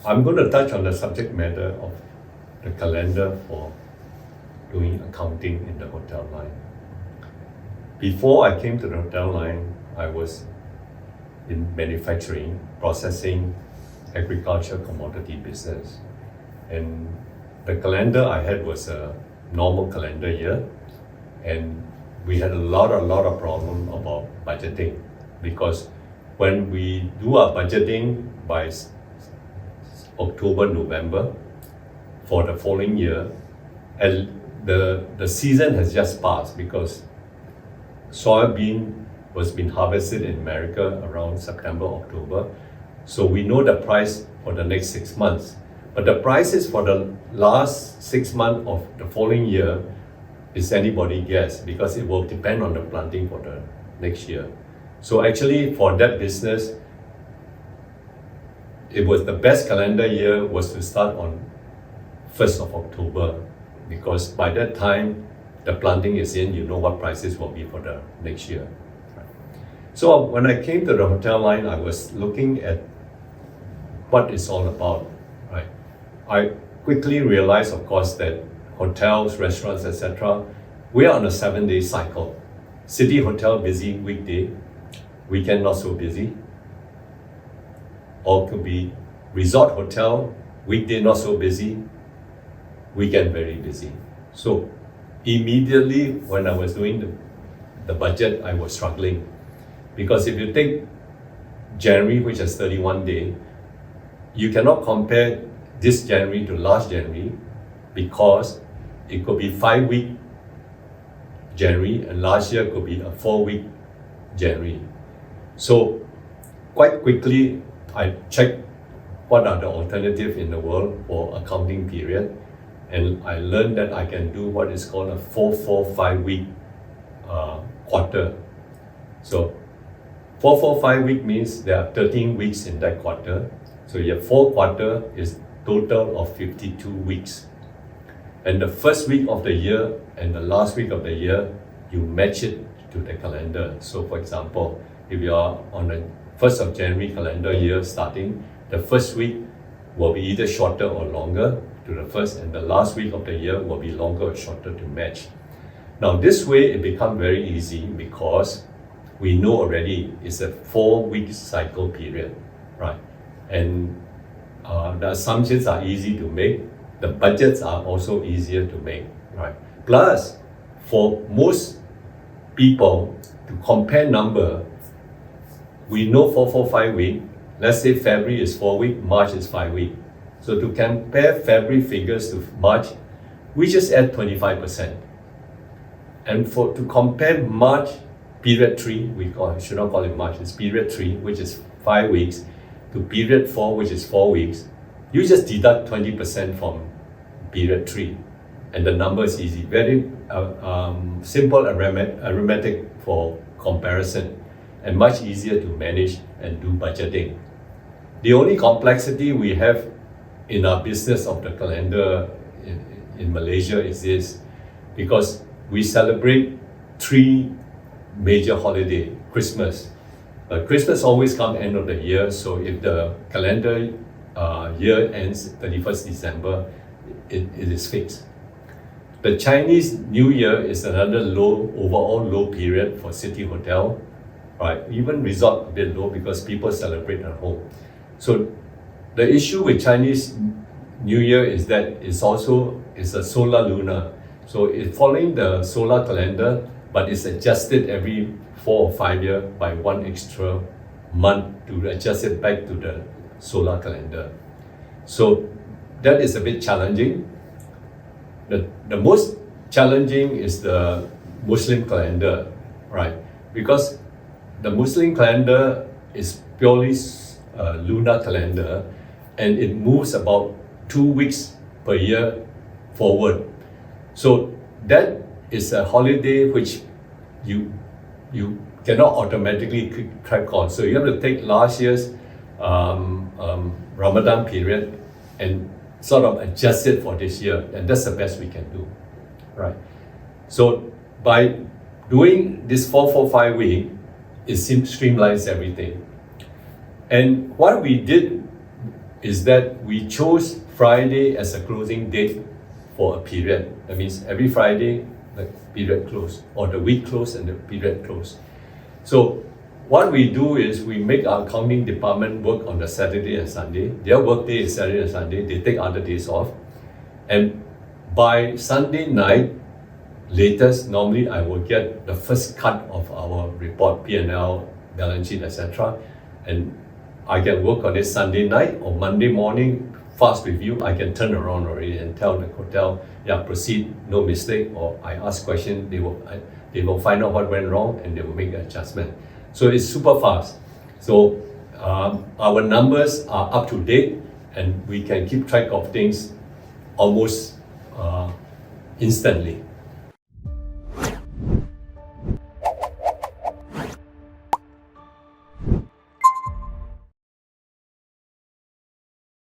I'm going to touch on the subject matter of the calendar for doing accounting in the hotel line. Before I came to the hotel line, I was in manufacturing, processing, agriculture, commodity business. And the calendar I had was a normal calendar year, and we had a lot of problem about budgeting, because when we do our budgeting by October, November for the following year, and the season has just passed because soybean was being harvested in America around September, October. So we know the price for the next 6 months. But the prices for the last 6 months of the following year is anybody's guess, because it will depend on the planting for the next year. So actually for that business, it was the best calendar year was to start on 1st of October, because by that time the planting is in, you know what prices will be for the next year. So when I came to the hotel line, I was looking at what it's all about, right? I quickly realized, of course, that hotels, restaurants, etc., we are on a 7-day cycle. City hotel busy weekday, weekend not so busy. Or could be resort hotel, weekday not so busy, weekend very busy. So immediately when I was doing the budget, I was struggling. Because if you take January, which is 31 days, you cannot compare this January to last January, because it could be 5-week January and last year could be a 4-week January. So quite quickly, I checked what are the alternatives in the world for accounting period, and I learned that I can do what is called a 4-4-5-week quarter. So 4-4-5 week means there are 13 weeks in that quarter. So your 4 quarter is total of 52 weeks. And the first week of the year and the last week of the year, you match it to the calendar. So for example, if you are on the 1st of January calendar year starting, the first week will be either shorter or longer to the first, and the last week of the year will be longer or shorter to match. Now this way it becomes very easy, because we know already it's a 4-week cycle period, right? And the assumptions are easy to make. The budgets are also easier to make, right? Plus, for most people to compare number, we know 4-4-5 week. Let's say February is 4 week, March is 5 week. So to compare February figures to March, we just add 25%. And to compare March period 3, I should not call it March, it's period 3, which is 5 weeks, to period 4, which is 4 weeks, you just deduct 20% from period 3, and the number is easy. Very simple arithmetic for comparison, and much easier to manage and do budgeting. The only complexity we have in our business of the calendar in Malaysia is this, because we celebrate 3 major holiday. Christmas. Christmas always comes end of the year, so if the calendar year ends 31st December, it is fixed. The Chinese New Year is another overall low period for city hotel, right? Even resort a bit low because people celebrate at home. So the issue with Chinese New Year is that it's a solar lunar. So it's following the solar calendar, but it's adjusted every 4 or 5 years by 1 extra month to adjust it back to the solar calendar. So that is a bit challenging. The most challenging is the Muslim calendar, right? Because the Muslim calendar is purely lunar calendar, and it moves about 2 weeks per year forward. So that is a holiday which you cannot automatically keep track on. So you have to take last year's Ramadan period and sort of adjust it for this year, and that's the best we can do, right? So by doing this 4-4-5 week, it streamlines everything. And what we did is that we chose Friday as a closing date for a period. That means every Friday, the period close, or the week close and the period close. So what we do is we make our accounting department work on the Saturday and Sunday. Their work day is Saturday and Sunday. They take other days off. And by Sunday night, latest, normally I will get the first cut of our report, P&L, balance sheet, etc. And I can work on it Sunday night or Monday morning, fast review. I can turn around already and tell the hotel, yeah, proceed, no mistake. Or I ask questions, they will find out what went wrong and they will make an adjustment. So it's super fast. So our numbers are up to date and we can keep track of things almost instantly.